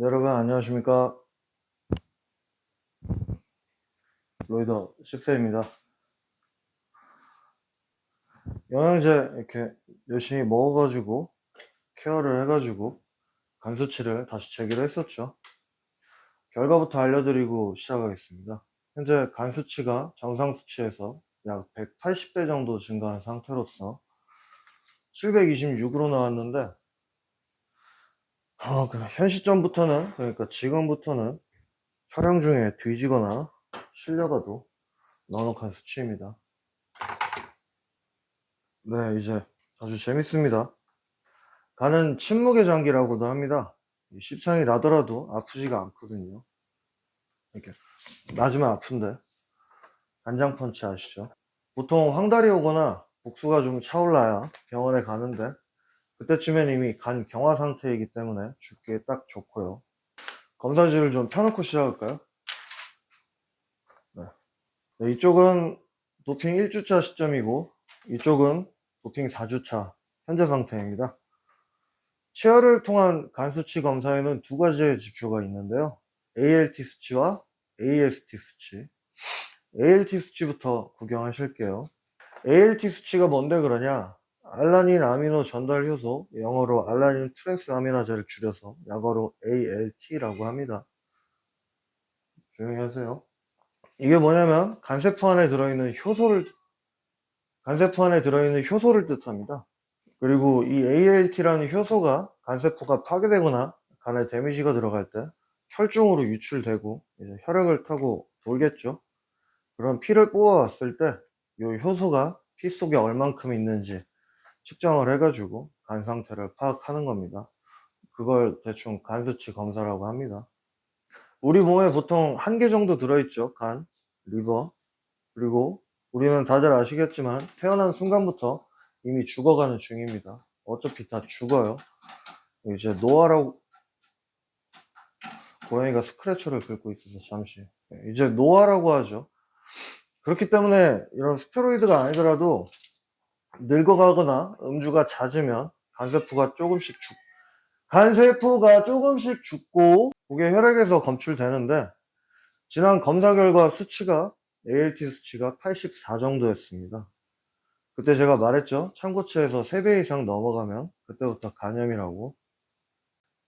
네, 여러분 안녕하십니까. 로이더 10세입니다. 영양제 이렇게 열심히 먹어가지고 케어를 해가지고 간 수치를 다시 재기로 했었죠. 결과부터 알려드리고 시작하겠습니다. 현재 간 수치가 정상 수치에서 약 180배 정도 증가한 상태로서 726으로 나왔는데 현 시점부터는, 그러니까 지금부터는 촬영 중에 뒤지거나 실려가도 넉넉한 수치입니다. 네, 이제 아주 재밌습니다. 간은 침묵의 장기라고도 합니다. 십상이 나더라도 아프지가 않거든요. 이렇게 맞으면 아픈데. 간장 펀치 아시죠? 보통 황달이 오거나 복수가 좀 차올라야 병원에 가는데 그때쯤엔 이미 간 경화 상태이기 때문에 죽기에 딱 좋고요. 검사지를 좀 펴놓고 시작할까요? 네. 네, 이쪽은 도핑 1주차 시점이고 이쪽은 도핑 4주차 현재 상태입니다. 치아를 통한 간 수치 검사에는 두 가지의 지표가 있는데요. ALT 수치와 AST 수치. ALT 수치부터 구경하실게요. ALT 수치가 뭔데 그러냐? 알라닌 아미노 전달 효소, 영어로 알라닌 트랜스 아미나제를 줄여서 약어로 ALT라고 합니다. 조용히 하세요. 이게 뭐냐면 간세포 안에 들어있는 효소를 뜻합니다. 그리고 이 ALT라는 효소가 간세포가 파괴되거나 간에 데미지가 들어갈 때 혈중으로 유출되고 이제 혈액을 타고 돌겠죠. 그런 피를 뽑아왔을 때 이 효소가 피 속에 얼만큼 있는지 측정을 해가지고 간 상태를 파악하는 겁니다. 그걸 대충 간 수치 검사라고 합니다. 우리 몸에 보통 한 개 정도 들어있죠. 간, 리버. 그리고 우리는 다들 아시겠지만 태어난 순간부터 이미 죽어가는 중입니다. 어차피 다 죽어요. 이제 노화라고, 고양이가 스크래쳐를 긁고 있어서 잠시, 이제 노화라고 하죠. 그렇기 때문에 이런 스테로이드가 아니더라도 늙어가거나 음주가 잦으면 간세포가 조금씩 죽고 그게 혈액에서 검출되는데, 지난 검사 결과 수치가 ALT 수치가 84 정도였습니다. 그때 제가 말했죠. 참고치에서 3배 이상 넘어가면 그때부터 간염이라고.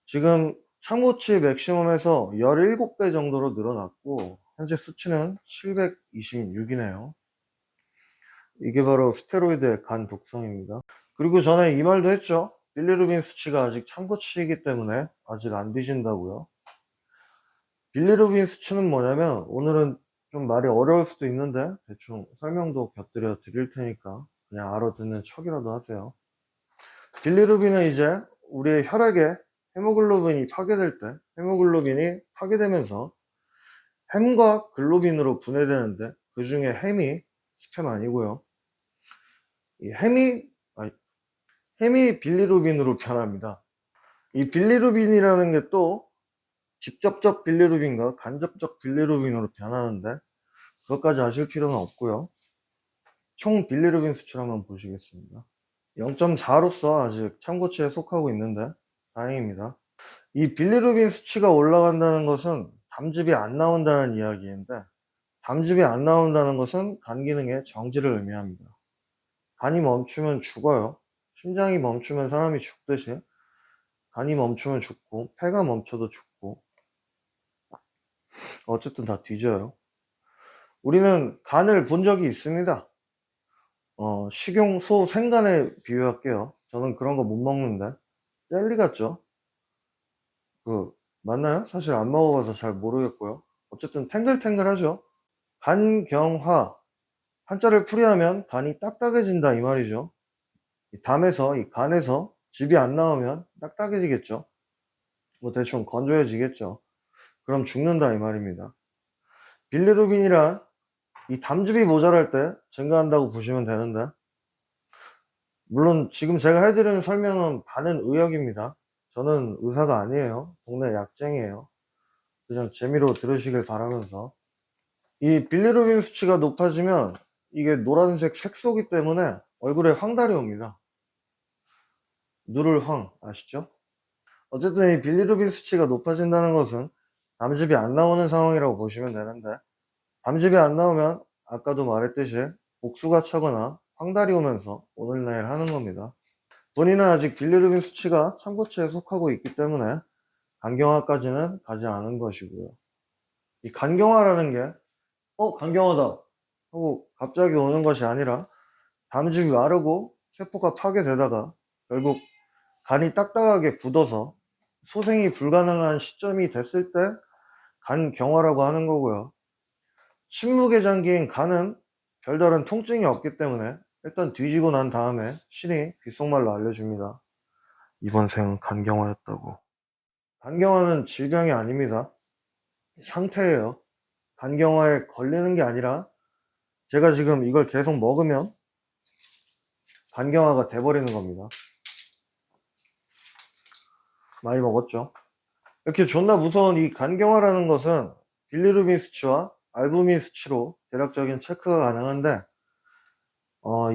지금 참고치 맥시멈에서 17배 정도로 늘어났고 현재 수치는 726이네요. 이게 바로 스테로이드의 간 독성입니다. 그리고 전에 이 말도 했죠. 빌리루빈 수치가 아직 참고치이기 때문에 아직 안 뒤진다고요. 빌리루빈 수치는 뭐냐면, 오늘은 좀 말이 어려울 수도 있는데 대충 설명도 곁들여 드릴 테니까 그냥 알아듣는 척이라도 하세요. 빌리루빈은 이제 우리의 혈액에 헤모글로빈이 파괴될 때 헤모글로빈이 파괴되면서 햄과 글로빈으로 분해되는데, 그 중에 햄이 스팸 아니고요. 이 햄이 빌리루빈으로 변합니다. 이 빌리루빈이라는 게 또 직접적 빌리루빈과 간접적 빌리루빈으로 변하는데 그것까지 아실 필요는 없고요. 총 빌리루빈 수치를 한번 보시겠습니다. 0.4로서 아직 참고치에 속하고 있는데 다행입니다. 이 빌리루빈 수치가 올라간다는 것은 담즙이 안 나온다는 이야기인데, 담즙이 안 나온다는 것은 간 기능의 정지를 의미합니다. 간이 멈추면 죽어요. 심장이 멈추면 사람이 죽듯이 간이 멈추면 죽고 폐가 멈춰도 죽고 어쨌든 다 뒤져요. 우리는 간을 본 적이 있습니다. 식용 소 생간에 비유할게요. 저는 그런 거 못 먹는데 젤리 같죠? 맞나요? 사실 안 먹어봐서 잘 모르겠고요. 어쨌든 탱글탱글하죠. 간경화, 한자를 풀이하면 간이 딱딱해진다 이 말이죠. 이 간에서 즙이 안 나오면 딱딱해지겠죠. 뭐 대충 건조해지겠죠. 그럼 죽는다 이 말입니다. 빌리루빈이란 이 담즙이 모자랄 때 증가한다고 보시면 되는데, 물론 지금 제가 해드리는 설명은 반은 의학입니다. 저는 의사가 아니에요. 동네 약쟁이에요. 그냥 재미로 들으시길 바라면서, 이 빌리루빈 수치가 높아지면 이게 노란색 색소기 때문에 얼굴에 황달이 옵니다. 누를 황 아시죠? 어쨌든 이 빌리루빈 수치가 높아진다는 것은 담즙이 안 나오는 상황이라고 보시면 되는데, 담즙이 안 나오면 아까도 말했듯이 복수가 차거나 황달이 오면서 오늘내일 하는 겁니다. 본인은 아직 빌리루빈 수치가 참고치에 속하고 있기 때문에 간경화까지는 가지 않은 것이고요. 이 간경화라는 게 간경화다 하고 갑자기 오는 것이 아니라 담즙이 마르고 세포가 파괴되다가 결국 간이 딱딱하게 굳어서 소생이 불가능한 시점이 됐을 때 간경화라고 하는 거고요. 침묵의 장기인 간은 별다른 통증이 없기 때문에 일단 뒤지고 난 다음에 신이 귓속말로 알려줍니다. 이번 생은 간경화였다고. 간경화는 질병이 아닙니다. 상태예요. 간경화에 걸리는 게 아니라 제가 지금 이걸 계속 먹으면 간경화가 돼버리는 겁니다. 많이 먹었죠. 이렇게 존나 무서운 이 간경화라는 것은 빌리루빈 수치와 알부민 수치로 대략적인 체크가 가능한데,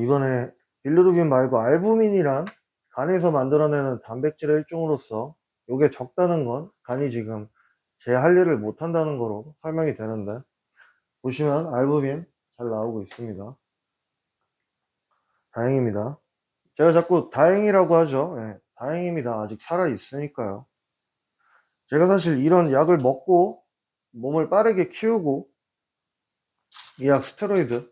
이번에 빌리루빈 말고 알부민이란 간에서 만들어내는 단백질의 일종으로서 요게 적다는 건 간이 지금 제 할 일을 못한다는 거로 설명이 되는데, 보시면 알부민 잘 나오고 있습니다. 다행입니다. 제가 자꾸 다행이라고 하죠. 예, 다행입니다. 아직 살아있으니까요. 제가 사실 이런 약을 먹고 몸을 빠르게 키우고, 이 약 스테로이드,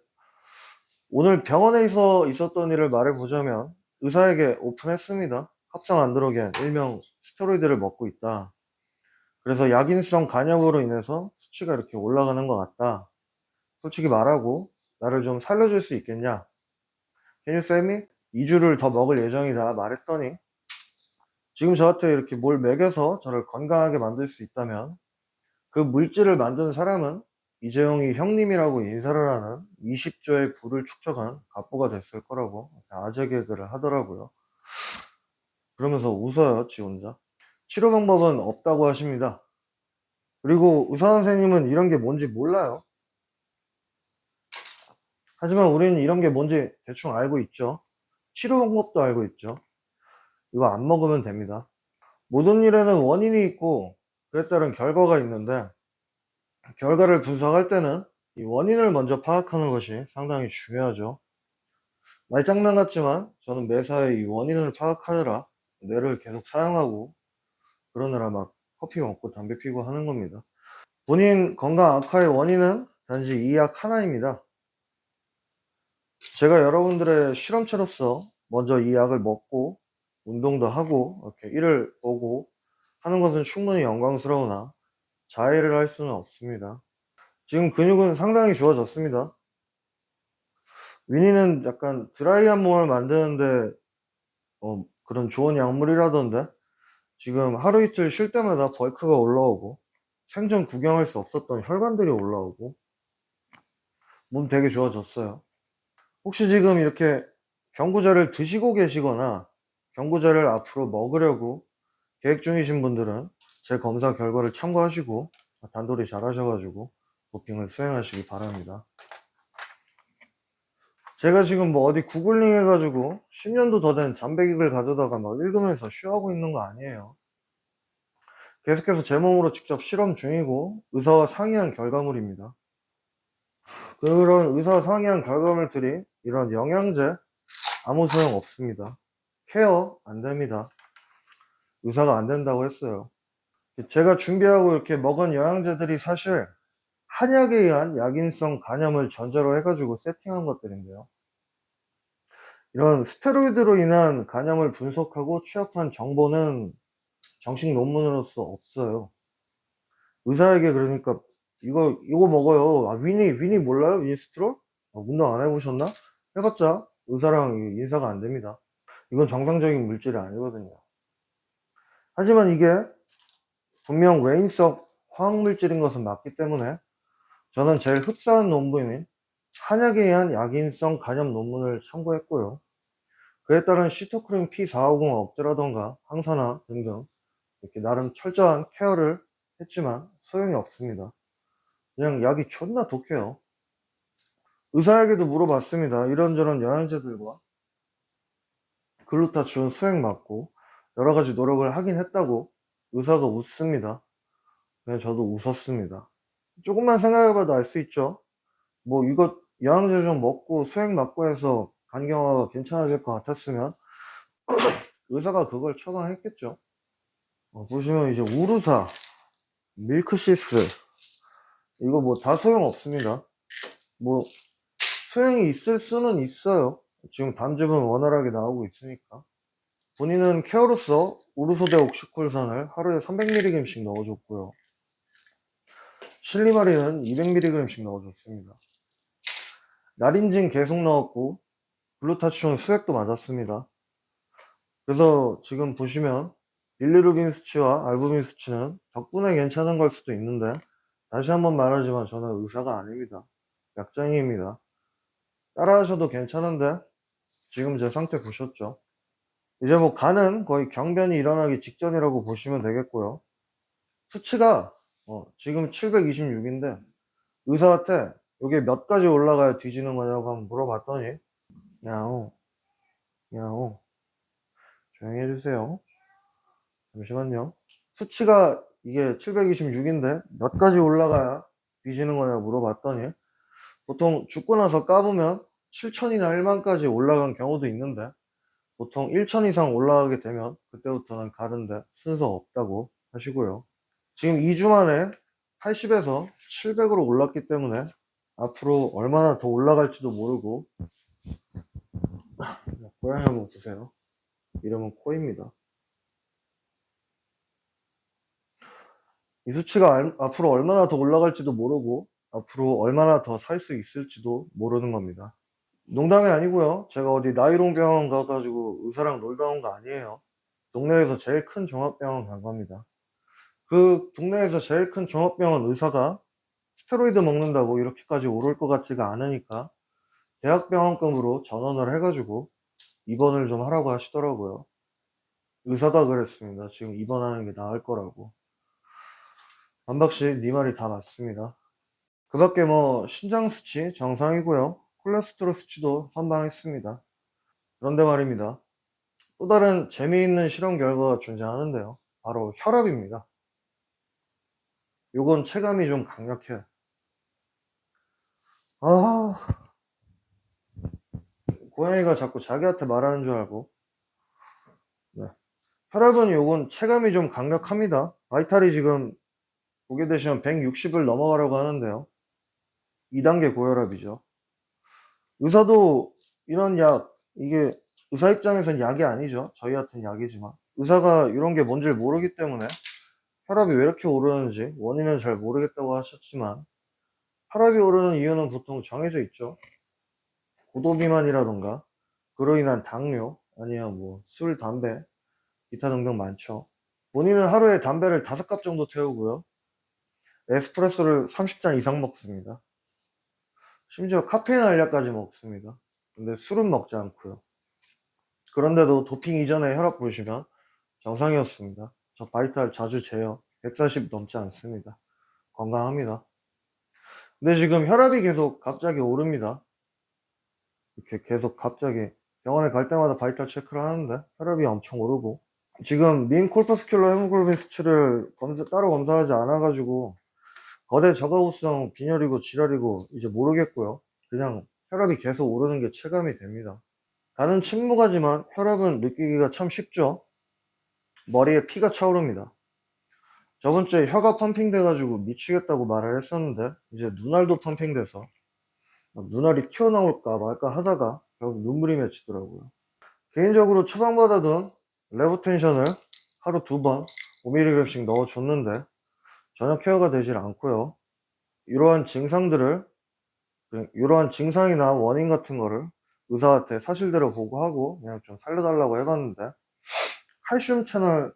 오늘 병원에서 있었던 일을 말해보자면 의사에게 오픈했습니다. 합성 안드로겐 일명 스테로이드를 먹고 있다. 그래서 약인성 간염으로 인해서 수치가 이렇게 올라가는 것 같다. 솔직히 말하고 나를 좀 살려줄 수 있겠냐? Can you save me? 2주를 더 먹을 예정이다 말했더니, 지금 저한테 이렇게 뭘 먹여서 저를 건강하게 만들 수 있다면 그 물질을 만든 사람은 이재용이 형님이라고 인사를 하는 20조의 부를 축적한 갑부가 됐을 거라고 아재 개그를 하더라고요. 그러면서 웃어요, 지 혼자. 치료 방법은 없다고 하십니다. 그리고 의사 선생님은 이런 게 뭔지 몰라요. 하지만 우리는 이런 게 뭔지 대충 알고 있죠. 치료 방법도 알고 있죠. 이거 안 먹으면 됩니다. 모든 일에는 원인이 있고 그에 따른 결과가 있는데, 결과를 분석할 때는 이 원인을 먼저 파악하는 것이 상당히 중요하죠. 말장난 같지만 저는 매사에 이 원인을 파악하느라 뇌를 계속 사용하고 그러느라 막 커피 먹고 담배 피고 하는 겁니다. 본인 건강 악화의 원인은 단지 이 약 하나입니다. 제가 여러분들의 실험체로서 먼저 이 약을 먹고 운동도 하고 이렇게 일을 보고 하는 것은 충분히 영광스러우나 자해를 할 수는 없습니다. 지금 근육은 상당히 좋아졌습니다. 위니는 약간 드라이한 몸을 만드는데 그런 좋은 약물이라던데, 지금 하루 이틀 쉴 때마다 벌크가 올라오고 생전 구경할 수 없었던 혈관들이 올라오고 몸 되게 좋아졌어요. 혹시 지금 이렇게 경구자를 드시고 계시거나 경구자를 앞으로 먹으려고 계획 중이신 분들은 제 검사 결과를 참고하시고 단돌이 잘 하셔가지고 도핑을 수행하시기 바랍니다. 제가 지금 뭐 어디 구글링 해가지고 10년도 더 된 잠백익을 가져다가 막 읽으면서 쉬하고 있는 거 아니에요. 계속해서 제 몸으로 직접 실험 중이고 의사와 상의한 결과물입니다. 그런 의사와 상의한 결과물들이 이런 영양제 아무 소용 없습니다. 케어 안 됩니다. 의사가 안 된다고 했어요. 제가 준비하고 이렇게 먹은 영양제들이 사실 한약에 의한 약인성 간염을 전제로 해가지고 세팅한 것들인데요. 이런 스테로이드로 인한 간염을 분석하고 취합한 정보는 정식 논문으로서 없어요. 의사에게 그러니까 이거 먹어요. 위니 몰라요? 위니스트롤? 운동 안 해보셨나? 해봤자 의사랑 인사가 안 됩니다. 이건 정상적인 물질이 아니거든요. 하지만 이게 분명 외인성 화학물질인 것은 맞기 때문에 저는 제일 흡사한 논문인 한약에 의한 약인성 간염 논문을 참고했고요. 그에 따른 시토크린 P450 억제라던가 항산화 등등 이렇게 나름 철저한 케어를 했지만 소용이 없습니다. 그냥 약이 존나 독해요. 의사에게도 물어봤습니다. 이런저런 영양제들과 글루타치온 수행 맞고 여러 가지 노력을 하긴 했다고 의사가 웃습니다. 그냥 저도 웃었습니다. 조금만 생각해봐도 알 수 있죠. 뭐 이거 영양제 좀 먹고 수액 맞고 해서 간경화가 괜찮아질 것 같았으면 의사가 그걸 처방했겠죠. 보시면 이제 우루사, 밀크시스 이거 뭐 다 소용없습니다. 뭐 소용이 있을 수는 있어요. 지금 담즙은 원활하게 나오고 있으니까. 본인은 케어로서 우르소대 옥시콜산을 하루에 300mg씩 넣어줬고요. 실리마리는 200mg씩 넣어줬습니다. 나린진 계속 넣었고 글루타치온 수액도 맞았습니다. 그래서 지금 보시면 빌리루빈 수치와 알부민 수치는 덕분에 괜찮은 걸 수도 있는데, 다시 한번 말하지만 저는 의사가 아닙니다. 약장이입니다. 따라하셔도 괜찮은데 지금 제 상태 보셨죠? 이제 뭐 간은 거의 경변이 일어나기 직전이라고 보시면 되겠고요. 수치가 지금 726인데 의사한테 이게 몇 가지 올라가야 뒤지는 거냐고 한번 물어봤더니 야옹 야옹 조용히 해주세요. 잠시만요. 수치가 이게 726인데 몇 가지 올라가야 뒤지는 거냐고 물어봤더니 보통 죽고 나서 까보면 7천이나 1만까지 올라간 경우도 있는데 보통 1천 이상 올라가게 되면 그때부터는 가는데 순서 없다고 하시고요. 지금 2주 만에 80에서 700으로 올랐기 때문에 앞으로 얼마나 더 올라갈지도 모르고, 고양이 한번 보세요. 이름은 코입니다. 이 수치가 앞으로 얼마나 더 올라갈지도 모르고 앞으로 얼마나 더 살 수 있을지도 모르는 겁니다. 농담이 아니고요. 제가 어디 나이롱 병원 가가지고 의사랑 놀다 온 거 아니에요. 동네에서 제일 큰 종합병원 간 겁니다. 그 동네에서 제일 큰 종합병원 의사가 스테로이드 먹는다고 이렇게까지 오를 것 같지가 않으니까 대학병원급으로 전원을 해가지고 입원을 좀 하라고 하시더라고요. 의사가 그랬습니다. 지금 입원하는 게 나을 거라고. 반박씨 네 말이 다 맞습니다. 그 밖에 뭐 신장 수치 정상이고요. 콜레스테롤 수치도 선방했습니다. 그런데 말입니다. 또 다른 재미있는 실험 결과가 존재하는데요. 바로 혈압입니다. 요건 체감이 좀 강력해. 아, 고양이가 자꾸 자기한테 말하는 줄 알고. 네. 혈압은 요건 체감이 좀 강력합니다. 바이탈이 지금 보게 되시면 160을 넘어가려고 하는데요. 2단계 고혈압이죠. 의사도 이런 약, 이게 의사 입장에선 약이 아니죠. 저희한테는 약이지만. 의사가 이런 게 뭔지 모르기 때문에 혈압이 왜 이렇게 오르는지 원인은 잘 모르겠다고 하셨지만, 혈압이 오르는 이유는 보통 정해져 있죠. 고도 비만이라던가 그로 인한 당뇨, 아니면 뭐 술, 담배, 기타 등등 많죠. 본인은 하루에 담배를 5갑 정도 태우고요. 에스프레소를 30잔 이상 먹습니다. 심지어 카페인 알약까지 먹습니다. 근데 술은 먹지 않고요. 그런데도 도핑 이전에 혈압 보시면 정상이었습니다. 저 바이탈 자주 재요. 140 넘지 않습니다. 건강합니다. 근데 지금 혈압이 계속 갑자기 오릅니다. 이렇게 계속 갑자기 병원에 갈 때마다 바이탈 체크를 하는데 혈압이 엄청 오르고, 지금 민 콜퍼스큘러 헤모글로빈 수치를 따로 검사하지 않아 가지고 거대 저하우성 빈혈이고 지랄이고 이제 모르겠고요. 그냥 혈압이 계속 오르는 게 체감이 됩니다. 간은 침묵하지만 혈압은 느끼기가 참 쉽죠. 머리에 피가 차오릅니다. 저번주에 혀가 펌핑돼 가지고 미치겠다고 말을 했었는데 이제 눈알도 펌핑돼서 눈알이 튀어나올까 말까 하다가 결국 눈물이 맺히더라고요. 개인적으로 처방받아둔 레보텐션을 하루 2번 5mg씩 넣어줬는데 전혀 케어가 되질 않고요. 이러한 증상이나 원인 같은 거를 의사한테 사실대로 보고하고 그냥 좀 살려달라고 해봤는데 칼슘 채널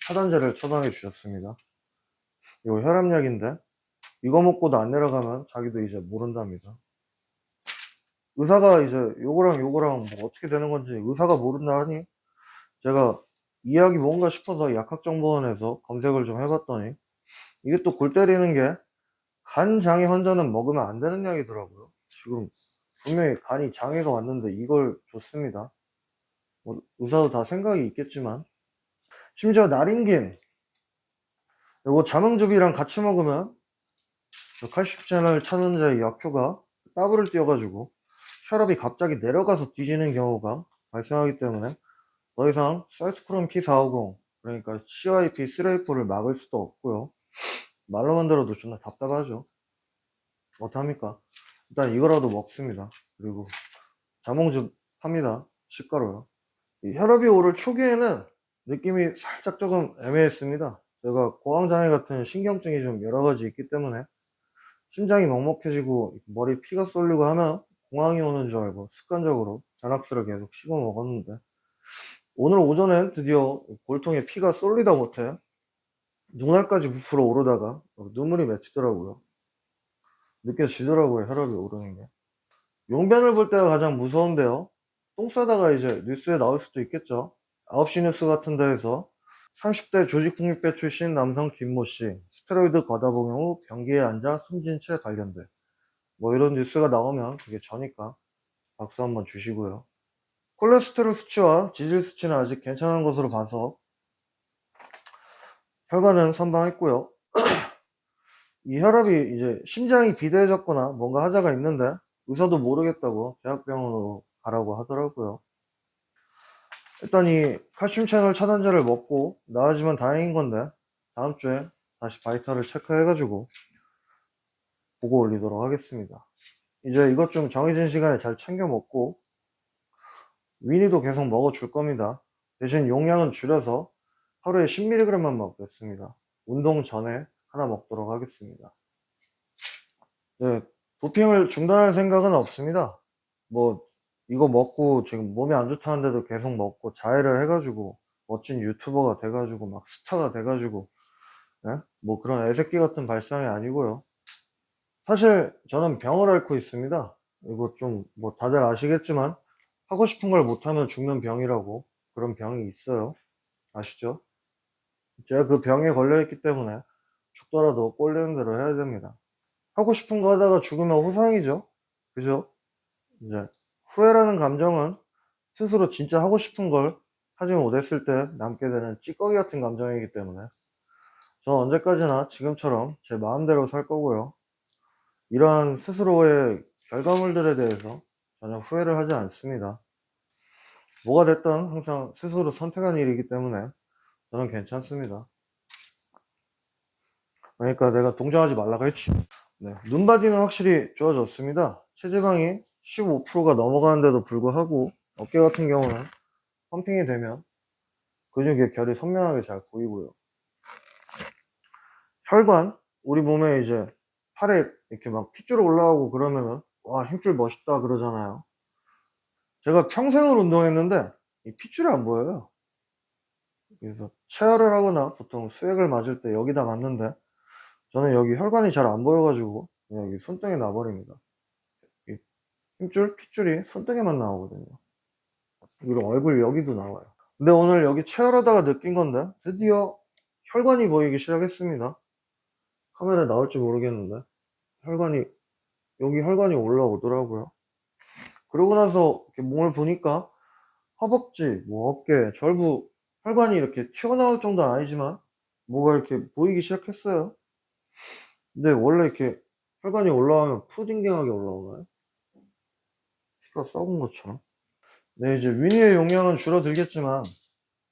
차단제를 처방해 주셨습니다. 이거 혈압약인데 이거 먹고도 안 내려가면 자기도 이제 모른답니다. 의사가 이제 요거랑 뭐 어떻게 되는 건지 의사가 모른다 하니 제가 이 약이 뭔가 싶어서 약학정보원에서 검색을 좀 해봤더니 이게 또 골 때리는 게 간 장애 환자는 먹으면 안 되는 약이더라고요. 지금 분명히 간이 장애가 왔는데 이걸 줬습니다. 뭐 의사도 다 생각이 있겠지만 심지어 나린긴 요거 자몽즙이랑 같이 먹으면 칼슘 채널 차단제의 약효가 더블을 띄어가지고 혈압이 갑자기 내려가서 뒤지는 경우가 발생하기 때문에 더 이상 사이토크롬 P450 그러니까 CYP3A4를 막을 수도 없고요. 말로만 들어도 존나 답답하죠. 어떡합니까? 일단 이거라도 먹습니다. 그리고 자몽즙 팝니다. 시가로요. 이 혈압이 오를 초기에는 느낌이 살짝 조금 애매했습니다. 제가 고황장애 같은 신경증이 좀 여러가지 있기 때문에 심장이 먹먹해지고 머리 피가 쏠리고 하면 공황이 오는 줄 알고 습관적으로 잔악스를 계속 씹어 먹었는데 오늘 오전엔 드디어 골통에 피가 쏠리다 못해 눈알까지 부풀어 오르다가 눈물이 맺히더라고요. 느껴지더라고요, 혈압이 오르는 게. 용변을 볼 때가 가장 무서운데요. 똥 싸다가 이제 뉴스에 나올 수도 있겠죠. 9시 뉴스 같은 데에서 30대 조직폭력배 출신 남성 김모씨 스테로이드 과다 복용 후 변기에 앉아 숨진 채 발견돼. 뭐 이런 뉴스가 나오면 그게 저니까 박수 한번 주시고요. 콜레스테롤 수치와 지질 수치는 아직 괜찮은 것으로 봐서 혈관은 선방했고요. 이 혈압이 이제 심장이 비대해졌거나 뭔가 하자가 있는데 의사도 모르겠다고 대학병원으로 가라고 하더라고요. 일단 이 칼슘 채널 차단제를 먹고 나아지면 다행인 건데 다음 주에 다시 바이탈을 체크해가지고 보고 올리도록 하겠습니다. 이제 이것 좀 정해진 시간에 잘 챙겨 먹고 위니도 계속 먹어줄 겁니다. 대신 용량은 줄여서 하루에 10mg만 먹겠습니다. 운동 전에 하나 먹도록 하겠습니다. 네, 도핑을 중단할 생각은 없습니다. 뭐 이거 먹고 지금 몸이 안 좋다는데도 계속 먹고 자해를 해가지고 멋진 유튜버가 돼가지고 막 스타가 돼가지고 네? 뭐 그런 애새끼 같은 발상이 아니고요. 사실 저는 병을 앓고 있습니다. 이거 좀 뭐 다들 아시겠지만 하고 싶은 걸 못하면 죽는 병이라고 그런 병이 있어요. 아시죠? 제가 그 병에 걸려있기 때문에 죽더라도 꼴리는 대로 해야 됩니다. 하고 싶은 거 하다가 죽으면 호상이죠. 그죠? 이제 후회라는 감정은 스스로 진짜 하고 싶은 걸 하지 못했을 때 남게 되는 찌꺼기 같은 감정이기 때문에 저는 언제까지나 지금처럼 제 마음대로 살 거고요. 이러한 스스로의 결과물들에 대해서 전혀 후회를 하지 않습니다. 뭐가 됐든 항상 스스로 선택한 일이기 때문에 저는 괜찮습니다. 그러니까 내가 동정하지 말라고 했지. 네, 눈바디는 확실히 좋아졌습니다. 체지방이 15%가 넘어가는데도 불구하고 어깨 같은 경우는 펌핑이 되면 근육의 결이 선명하게 잘 보이고요. 혈관, 우리 몸에 이제 팔에 이렇게 막 핏줄 올라오고 그러면은 와 힘줄 멋있다 그러잖아요. 제가 평생을 운동했는데 이 핏줄이 안 보여요. 그래서 체열을 하거나 보통 수액을 맞을 때 여기다 맞는데 저는 여기 혈관이 잘 안 보여가지고 그냥 여기 손등에 나버립니다. 이 힘줄, 핏줄이 손등에만 나오거든요. 그리고 얼굴 여기도 나와요. 근데 오늘 여기 체열하다가 느낀 건데 드디어 혈관이 보이기 시작했습니다. 카메라에 나올지 모르겠는데 혈관이 여기 혈관이 올라오더라고요. 그러고 나서 이렇게 몸을 보니까 허벅지, 뭐 어깨, 절부 혈관이 이렇게 튀어나올 정도는 아니지만 뭐가 이렇게 보이기 시작했어요. 근데 원래 이렇게 혈관이 올라오면 푸딩갱하게 올라오나요? 피가 썩은 것처럼. 네, 이제 위니의 용량은 줄어들겠지만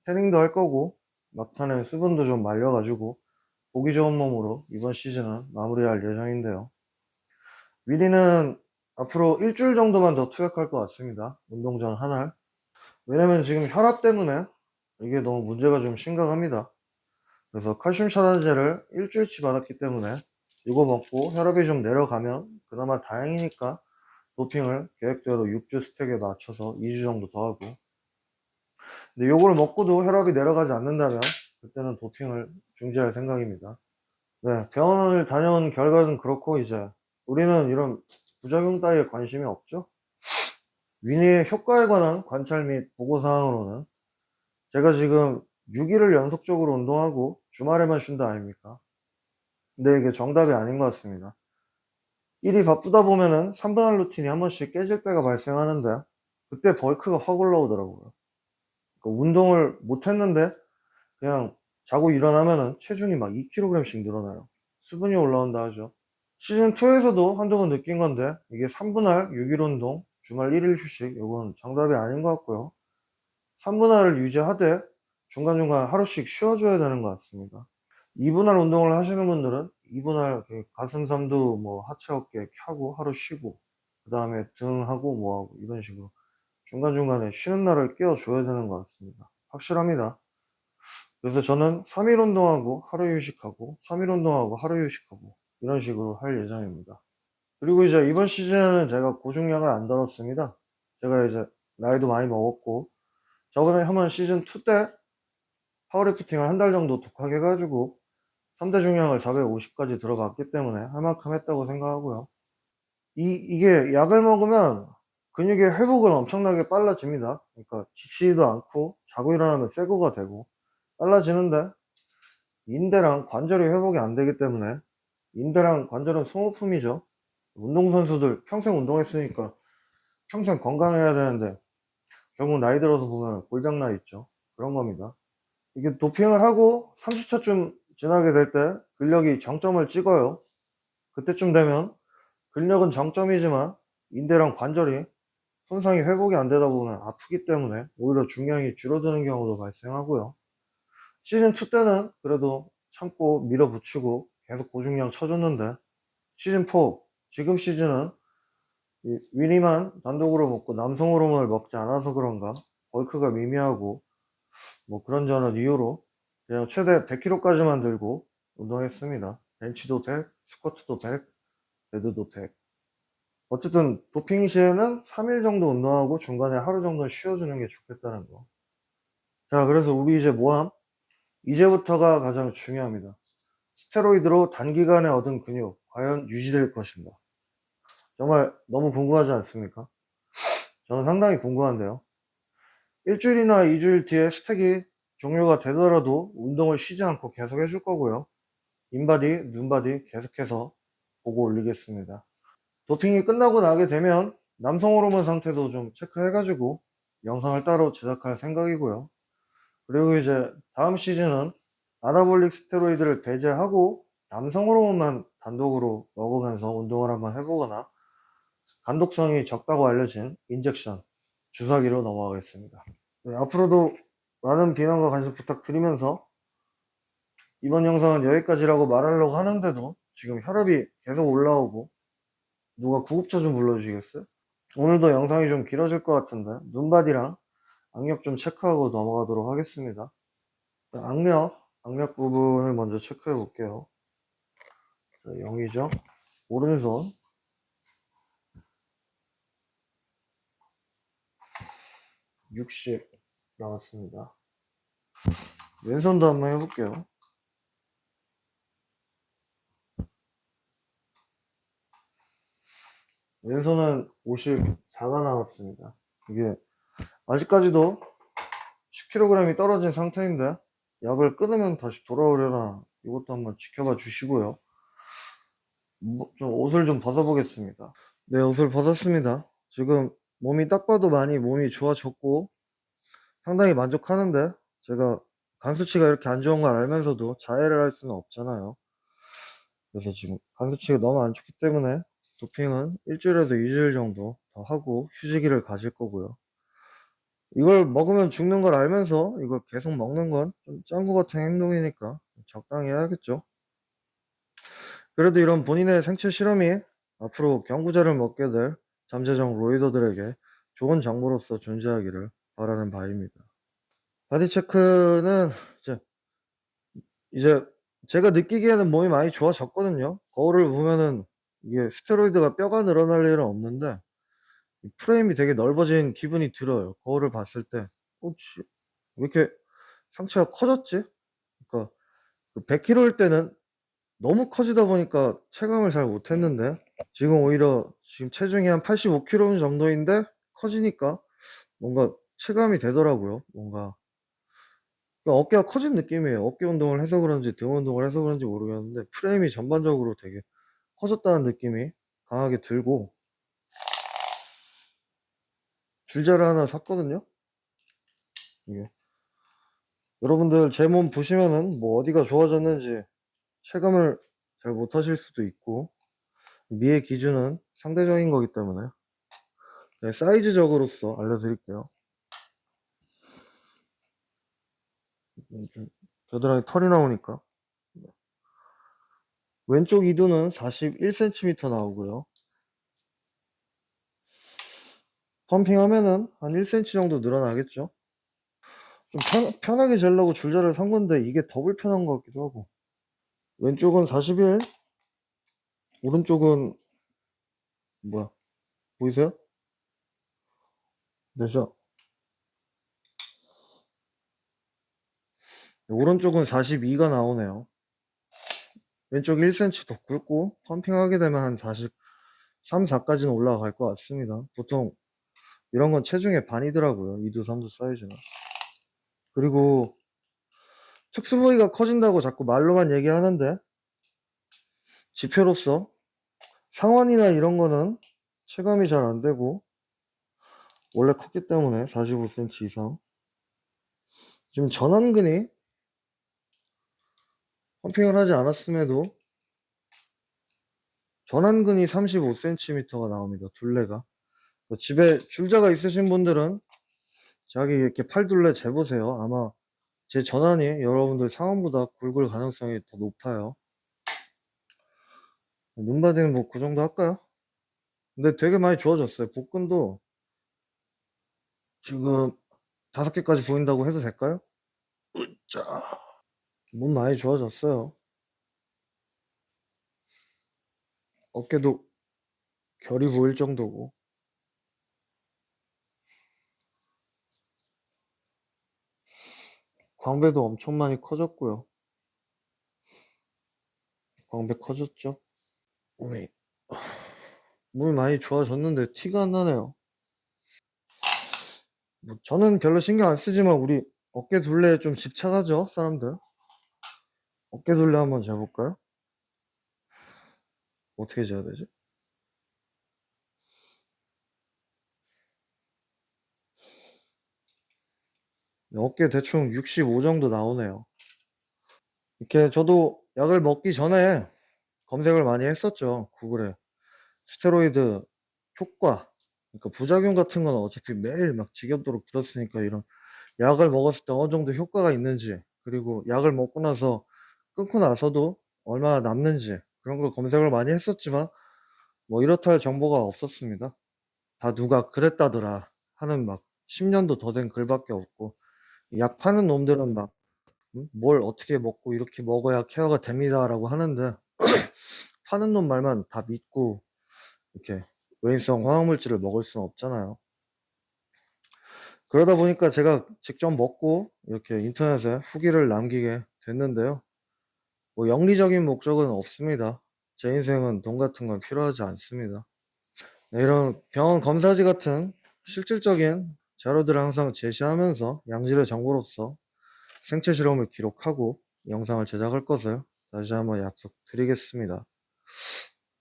태닝도 할 거고 막판에 수분도 좀 말려가지고 보기 좋은 몸으로 이번 시즌은 마무리할 예정인데요. 위니는 앞으로 일주일 정도만 더 투약할 것 같습니다. 운동 전 한 알. 왜냐면 지금 혈압 때문에 이게 너무 문제가 좀 심각합니다. 그래서 칼슘 차단제를 일주일치 받았기 때문에 이거 먹고 혈압이 좀 내려가면 그나마 다행이니까 도핑을 계획대로 6주 스택에 맞춰서 2주 정도 더 하고 근데 요걸 먹고도 혈압이 내려가지 않는다면 그때는 도핑을 중지할 생각입니다. 네, 병원을 다녀온 결과는 그렇고 이제 우리는 이런 부작용 따위에 관심이 없죠. 위니의 효과에 관한 관찰 및 보고사항으로는 제가 지금 6일을 연속적으로 운동하고 주말에만 쉰다 아닙니까? 근데 이게 정답이 아닌 것 같습니다. 일이 바쁘다 보면은 3분할 루틴이 한 번씩 깨질 때가 발생하는데 그때 벌크가 확 올라오더라고요. 그러니까 운동을 못 했는데 그냥 자고 일어나면은 체중이 막 2kg씩 늘어나요. 수분이 올라온다 하죠. 시즌2에서도 한두 번 느낀 건데, 이게 3분할 6일 운동, 주말 1일 휴식, 이건 정답이 아닌 것 같고요. 3분할을 유지하되 중간중간 하루씩 쉬어줘야 되는 것 같습니다. 2분할 운동을 하시는 분들은 2분할 가슴 삼두 뭐 하체 어깨 하고 하루 쉬고, 그 다음에 등하고 뭐하고 이런 식으로 중간중간에 쉬는 날을 끼워줘야 되는 것 같습니다. 확실합니다. 그래서 저는 3일 운동하고 하루 휴식하고 3일 운동하고 하루 휴식하고 이런 식으로 할 예정입니다. 그리고 이제 이번 시즌에는 제가 고중량을 안 다뤘습니다. 제가 이제 나이도 많이 먹었고, 저번에 한번 시즌2 때 파워리프팅을 한 달 정도 독하게 해가지고 3대 중량을 450까지 들어갔기 때문에 할 만큼 했다고 생각하고요. 이게 약을 먹으면 근육의 회복은 엄청나게 빨라집니다. 그러니까 지치지도 않고 자고 일어나면 새 거가 되고 빨라지는데, 인대랑 관절이 회복이 안 되기 때문에, 인대랑 관절은 소모품이죠. 운동선수들 평생 운동했으니까 평생 건강해야 되는데 결국 나이 들어서 보면 골장나 있죠. 그런 겁니다. 이게 도핑을 하고 30차쯤 지나게 될 때 근력이 정점을 찍어요. 그때쯤 되면 근력은 정점이지만 인대랑 관절이 손상이 회복이 안 되다 보면 아프기 때문에 오히려 중량이 줄어드는 경우도 발생하고요. 시즌2 때는 그래도 참고 밀어붙이고 계속 고중량 쳐줬는데, 시즌4 지금 시즌은 위니만 단독으로 먹고 남성 호르몬을 먹지 않아서 그런가 벌크가 미미하고 뭐 그런저런 이유로 그냥 최대 100kg까지만 들고 운동했습니다. 벤치도 100, 스쿼트도 100, 데드도 100. 어쨌든 도핑 시에는 3일 정도 운동하고 중간에 하루 정도 쉬어주는 게 좋겠다는 거. 자, 그래서 우리 이제 모함, 이제부터가 가장 중요합니다. 스테로이드로 단기간에 얻은 근육 과연 유지될 것인가? 정말 너무 궁금하지 않습니까? 저는 상당히 궁금한데요. 일주일이나 2주일 뒤에 스택이 종료가 되더라도 운동을 쉬지 않고 계속 해줄 거고요. 인바디, 눈바디 계속해서 보고 올리겠습니다. 도핑이 끝나고 나게 되면 남성 호르몬 상태도 좀 체크해가지고 영상을 따로 제작할 생각이고요. 그리고 이제 다음 시즌은 아나볼릭 스테로이드를 배제하고 남성 호르몬만 단독으로 먹으면서 운동을 한번 해보거나, 간독성이 적다고 알려진 인젝션 주사기로 넘어가겠습니다. 네, 앞으로도 많은 비난과 관심 부탁드리면서, 이번 영상은 여기까지라고 말하려고 하는데도 지금 혈압이 계속 올라오고, 누가 구급차 좀 불러주시겠어요? 오늘도 영상이 좀 길어질 것 같은데 눈바디랑 악력 좀 체크하고 넘어가도록 하겠습니다. 악력 부분을 먼저 체크해 볼게요. 자, 0이죠. 오른손 60 나왔습니다. 왼손도 한번 해볼게요. 왼손은 54가 나왔습니다. 이게 아직까지도 10kg이 떨어진 상태인데 약을 끊으면 다시 돌아오려나, 이것도 한번 지켜봐 주시고요. 좀 옷을 좀 벗어보겠습니다. 네, 옷을 벗었습니다. 지금 몸이 딱 봐도 많이 몸이 좋아졌고 상당히 만족하는데, 제가 간 수치가 이렇게 안 좋은 걸 알면서도 자해를 할 수는 없잖아요. 그래서 지금 간 수치가 너무 안 좋기 때문에 도핑은 일주일에서 2주일 정도 더 하고 휴지기를 가질 거고요. 이걸 먹으면 죽는 걸 알면서 이걸 계속 먹는 건 좀 짱구 같은 행동이니까 적당히 해야겠죠. 그래도 이런 본인의 생체 실험이 앞으로 경구제를 먹게 될 잠재적 로이더들에게 좋은 정보로서 존재하기를 바라는 바입니다. 바디 체크는 이제 제가 느끼기에는 몸이 많이 좋아졌거든요. 거울을 보면은 이게 스테로이드가 뼈가 늘어날 일은 없는데 프레임이 되게 넓어진 기분이 들어요. 거울을 봤을 때 왜 이렇게 상체가 커졌지? 그러니까 100kg일 때는 너무 커지다 보니까 체감을 잘 못했는데, 지금 오히려 지금 체중이 한 85kg 정도인데 커지니까 뭔가 체감이 되더라고요. 뭔가 그러니까 어깨가 커진 느낌이에요. 어깨 운동을 해서 그런지 등 운동을 해서 그런지 모르겠는데 프레임이 전반적으로 되게 커졌다는 느낌이 강하게 들고, 줄자를 하나 샀거든요. 이게 여러분들 제 몸 보시면은 뭐 어디가 좋아졌는지 체감을 잘 못하실 수도 있고, 미의 기준은 상대적인 거기 때문에 네, 사이즈적으로서 알려드릴게요. 좀 겨드랑이 털이 나오니까. 왼쪽 이두는 41cm 나오고요. 펌핑하면은 한 1cm 정도 늘어나겠죠. 좀 편하게 재려고 줄자를 산 건데 이게 더 불편한 것 같기도 하고. 왼쪽은 41, 오른쪽은 뭐야? 보이세요? 몇이야? 오른쪽은 42가 나오네요. 왼쪽 1cm 더 굵고 펌핑하게 되면 한 43, 4까지는 올라갈 것 같습니다. 보통 이런 건 체중의 반이더라고요. 2두, 3두 사이즈는. 그리고 특수 부위가 커진다고 자꾸 말로만 얘기하는데 지표로서 상완이나 이런 거는 체감이 잘 안 되고 원래 컸기 때문에 45cm 이상. 지금 전완근이 펌핑을 하지 않았음에도 전완근이 35cm가 나옵니다. 둘레가. 집에 줄자가 있으신 분들은 자기 이렇게 팔둘레 재보세요. 아마 제 전완이 여러분들 상완보다 굵을 가능성이 더 높아요. 눈바디는 뭐 그 정도 할까요? 근데 되게 많이 좋아졌어요. 복근도 지금 5개까지 보인다고 해도 될까요? 자, 몸 많이 좋아졌어요. 어깨도 결이 보일 정도고. 광배도 엄청 많이 커졌고요. 광배 커졌죠? 몸이, 몸이 많이 좋아졌는데 티가 안 나네요. 뭐 저는 별로 신경 안 쓰지만 우리 어깨 둘레에 좀 집착하죠, 사람들. 어깨 둘레 한번 재볼까요? 어떻게 재야 되지? 어깨 대충 65 정도 나오네요. 이렇게 저도 약을 먹기 전에 검색을 많이 했었죠. 구글에. 스테로이드 효과, 그러니까 부작용 같은 건 어차피 매일 막 지겹도록 들었으니까 이런 약을 먹었을 때 어느 정도 효과가 있는지, 그리고 약을 먹고 나서 끊고 나서도 얼마나 남는지 그런 걸 검색을 많이 했었지만 뭐 이렇다 할 정보가 없었습니다. 다 누가 그랬다더라 하는 막 10년도 더 된 글밖에 없고, 약 파는 놈들은 막 뭘 어떻게 먹고 이렇게 먹어야 케어가 됩니다라고 하는데 파는 놈 말만 다 믿고 이렇게 외인성 화학물질을 먹을 수는 없잖아요. 그러다 보니까 제가 직접 먹고 이렇게 인터넷에 후기를 남기게 됐는데요. 뭐 영리적인 목적은 없습니다. 제 인생은 돈 같은 건 필요하지 않습니다. 네, 이런 병원 검사지 같은 실질적인 자료들을 항상 제시하면서 양질의 정보로서 생체 실험을 기록하고 영상을 제작할 것을 다시 한번 약속드리겠습니다.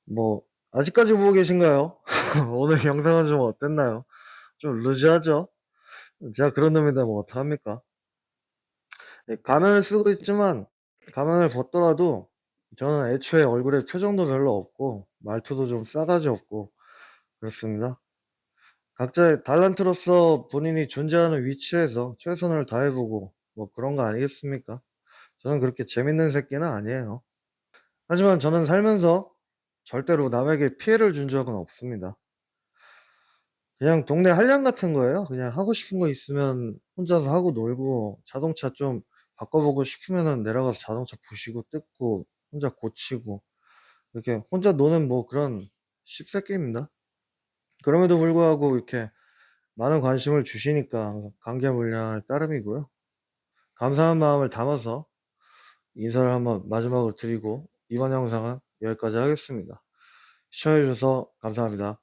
뭐 아직까지 보고 계신가요? 오늘 영상은 좀 어땠나요? 좀 루즈하죠? 제가 그런 놈인데 뭐 어떡합니까? 네, 가면을 쓰고 있지만 가면을 벗더라도 저는 애초에 얼굴에 표정도 별로 없고 말투도 좀 싸가지 없고 그렇습니다. 각자의 달란트로서 본인이 존재하는 위치에서 최선을 다해보고 뭐 그런 거 아니겠습니까? 저는 그렇게 재밌는 새끼는 아니에요. 하지만 저는 살면서 절대로 남에게 피해를 준 적은 없습니다. 그냥 동네 한량 같은 거예요. 그냥 하고 싶은 거 있으면 혼자서 하고 놀고, 자동차 좀 바꿔보고 싶으면은 내려가서 자동차 부시고 뜯고 혼자 고치고 이렇게 혼자 노는 뭐 그런 씹새끼입니다. 그럼에도 불구하고 이렇게 많은 관심을 주시니까 감개무량할 따름이고요. 감사한 마음을 담아서 인사를 한번 마지막으로 드리고 이번 영상은 여기까지 하겠습니다. 시청해주셔서 감사합니다.